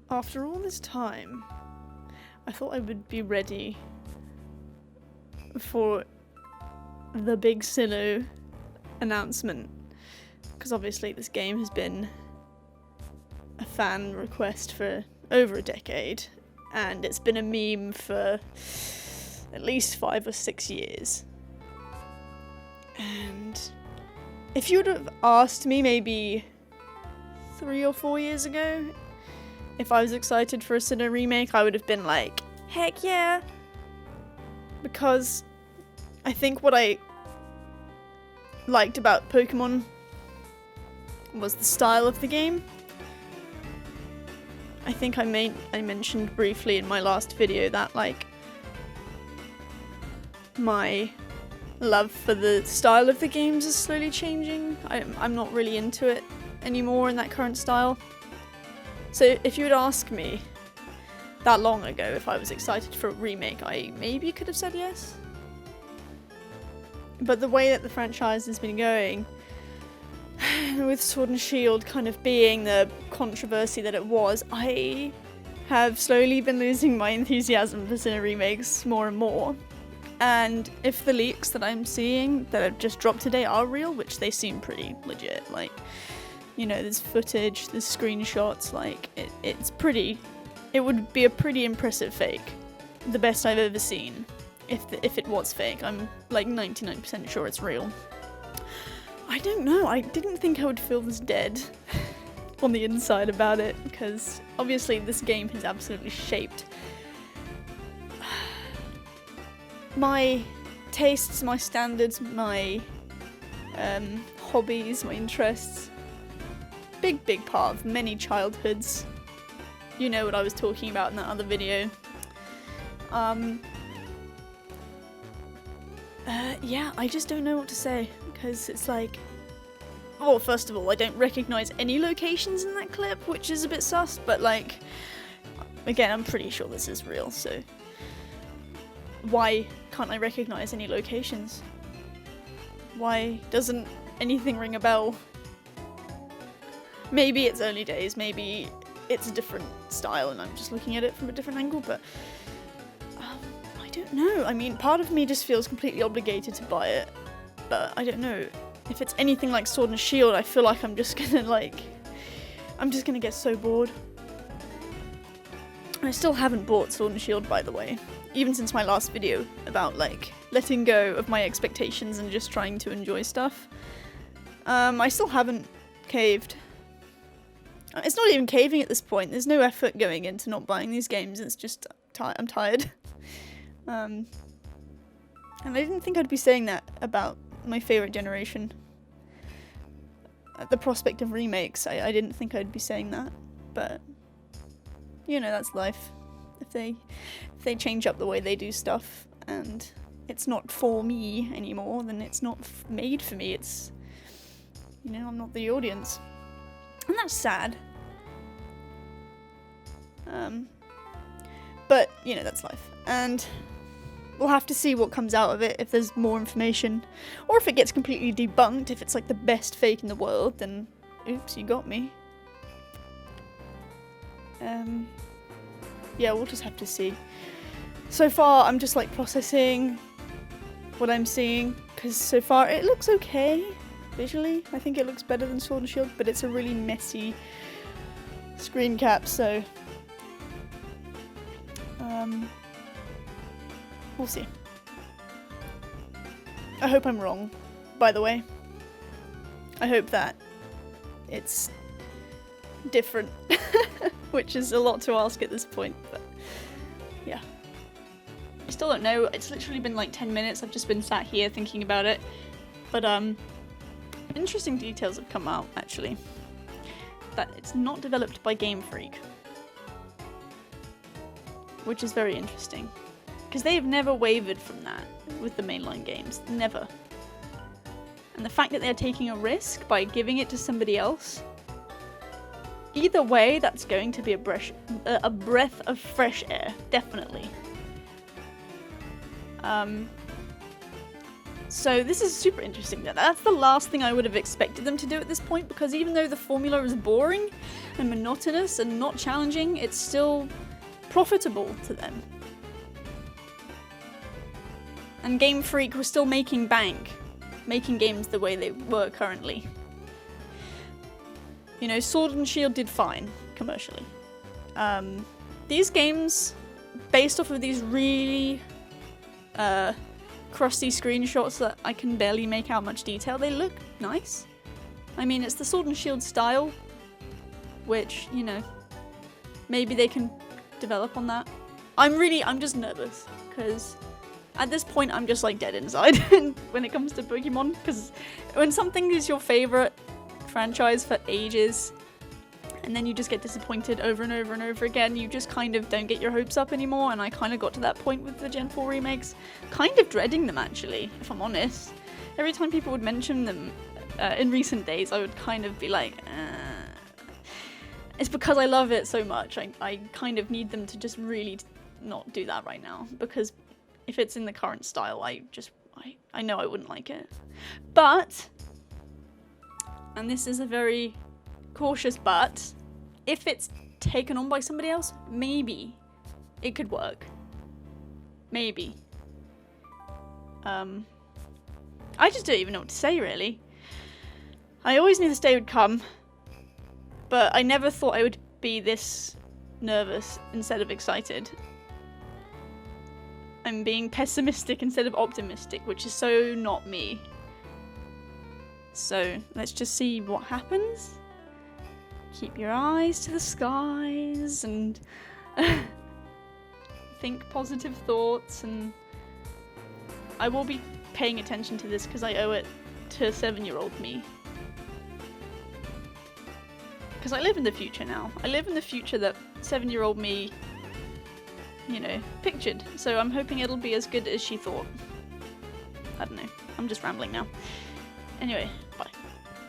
After all this time, I thought I would be ready for the big Sinnoh announcement, because obviously this game has been a fan request for over a decade, and it's been a meme for at least 5 or 6 years. And if you would have asked me maybe 3 or 4 years ago if I was excited for a Sinnoh remake, I would have been like, heck yeah! Because I think what I liked about Pokemon was the style of the game. I think I mentioned briefly in my last video that, like, my love for the style of the games is slowly changing. I'm not really into it anymore in that current style. So if you would ask me that long ago if I was excited for a remake, I maybe could have said yes. But the way that the franchise has been going, with Sword and Shield kind of being the controversy that it was, I have slowly been losing my enthusiasm for Sinnoh remakes more and more. And if the leaks that I'm seeing that have just dropped today are real, which they seem pretty legit, like, you know, there's footage, there's screenshots, like, it would be a pretty impressive fake. The best I've ever seen, if it was fake. I'm like 99% sure it's real. I don't know, I didn't think I would feel this dead on the inside about it, because obviously this game has absolutely shaped my tastes, my standards, my hobbies, my interests. Big part of many childhoods. You know what I was talking about in that other video. Yeah, I just don't know what to say, because it's like, well, first of all, I don't recognise any locations in that clip, which is a bit sus, but like, again, I'm pretty sure this is real, so why can't I recognise any locations? Why doesn't anything ring a bell? Maybe it's early days, maybe it's a different style and I'm just looking at it from a different angle, but I don't know. I mean, part of me just feels completely obligated to buy it, but I don't know. If it's anything like Sword and Shield, I feel like I'm just gonna get so bored. I still haven't bought Sword and Shield, by the way, even since my last video about, like, letting go of my expectations and just trying to enjoy stuff. I still haven't caved. It's not even caving at this point. There's no effort going into not buying these games. It's just I'm tired. And I didn't think I'd be saying that about my favourite generation. At the prospect of remakes, I didn't think I'd be saying that. But, you know, that's life. If they change up the way they do stuff and it's not for me anymore, then it's not made for me. It's, you know, I'm not the audience. And that's sad. But, you know, that's life. And we'll have to see what comes out of it, if there's more information. Or if it gets completely debunked, if it's like the best fake in the world, then oops, you got me. Yeah, we'll just have to see. So far, I'm just like processing what I'm seeing, because so far it looks okay. Visually, I think it looks better than Sword and Shield, but it's a really messy screen cap, so we'll see. I hope I'm wrong, by the way. I hope that it's different, which is a lot to ask at this point, but yeah. I still don't know, it's literally been like 10 minutes, I've just been sat here thinking about it, but interesting details have come out, actually. That it's not developed by Game Freak. Which is very interesting. Because they've never wavered from that with the mainline games. Never. And the fact that they're taking a risk by giving it to somebody else, either way, that's going to be a breath of fresh air. Definitely. So this is super interesting. That's the last thing I would have expected them to do at this point, because even though the formula is boring and monotonous and not challenging, it's still profitable to them. And Game Freak was still making bank, making games the way they were currently. You know, Sword and Shield did fine commercially. These games, based off of these really crusty screenshots that I can barely make out much detail, they look nice. I mean, it's the Sword and Shield style, which, you know, maybe they can develop on that. I'm just nervous, because at this point I'm just like dead inside when it comes to Pokemon, because when something is your favorite franchise for ages, and then you just get disappointed over and over and over again, you just kind of don't get your hopes up anymore, and I kind of got to that point with the Gen 4 remakes, kind of dreading them actually, if I'm honest. Every time people would mention them in recent days, I would kind of be like, It's because I love it so much. I kind of need them to just really not do that right now, because if it's in the current style, I know I wouldn't like it. But, and this is a very cautious but, if it's taken on by somebody else, maybe it could work. Maybe. I just don't even know what to say, really. I always knew this day would come, but I never thought I would be this nervous instead of excited. I'm being pessimistic instead of optimistic, which is so not me. So let's just see what happens. Keep your eyes to the skies and think positive thoughts, and I will be paying attention to this because I owe it to 7-year-old me. Because I live in the future now. I live in the future that 7-year-old me, you know, pictured. So I'm hoping it'll be as good as she thought. I don't know. I'm just rambling now. Anyway, bye.